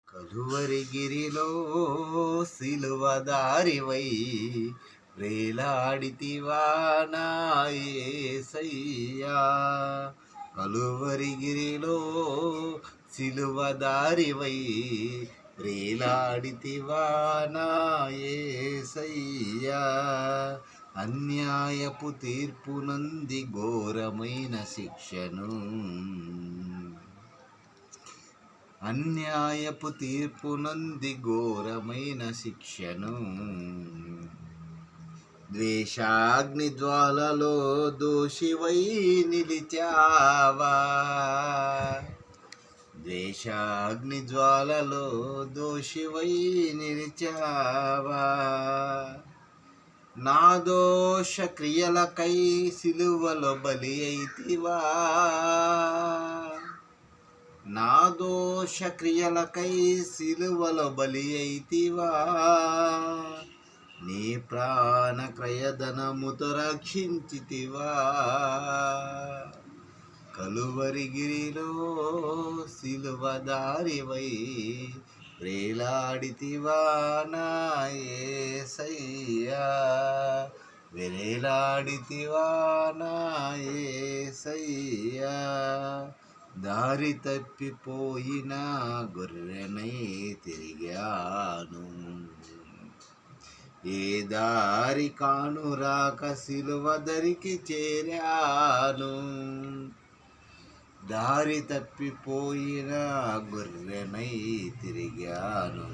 కలువరిగిరిలో సిలువదారివై వేలాడితివా నా యేసయ్యా. కలువరిగిరిలో సిలువదారివై వేలాడితివా నా యేసయ్యా. అన్యాయపు తీర్పునంది ఘోరమైన శిక్షను, అన్యాయపు తీర్పునంది ఘోరమైన శిక్షను. ద్వేషాగ్ని జ్వాలలో దోషివై నిలిచావా, ద్వేషాగ్ని జ్వాలలో దోషివై నిలిచావా. నా దోష క్రియలకై సిలువలో బలి అయితివా, నా దోష క్రియలకై సిలువలో బలి అయితివా. నీ ప్రాణ క్రయధనముతో రక్షించితివా. కలువరిగిరిలో సిలువదారివై వేలాడితివా నా యేసయ్యా, వేలాడితివా నా యేసయ్యా. దారి తప్పిపోయిన గొర్రెనై తిరిగాను, ఏ దారి కానురాక సిలువ దరికి చేరాను. దారి తప్పిపోయిన గొర్రెనై తిరిగాను,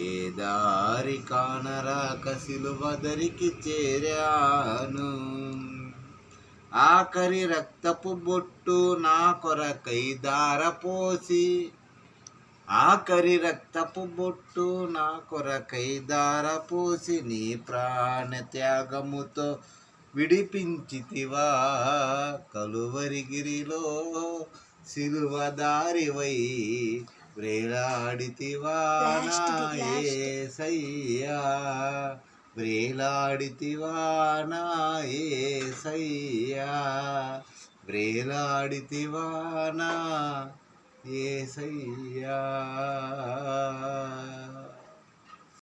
ఏ దారి కానరాక సిలువ దరికి చేరాను. ఆఖరి రక్తపు బొట్టు నా కొరకై దారపోసి, ఆఖరి రక్తపు బొట్టు నా కొరకై దారపోసి, నీ ప్రాణ త్యాగముతో విడిపించితివా. కలువరిగిరిలో సిలువదారివై వేలాడితివా నా యేసయ్యా, వేలాడితివా నా యేసయ్యా, వేలాడితివా నా యేసయ్యా.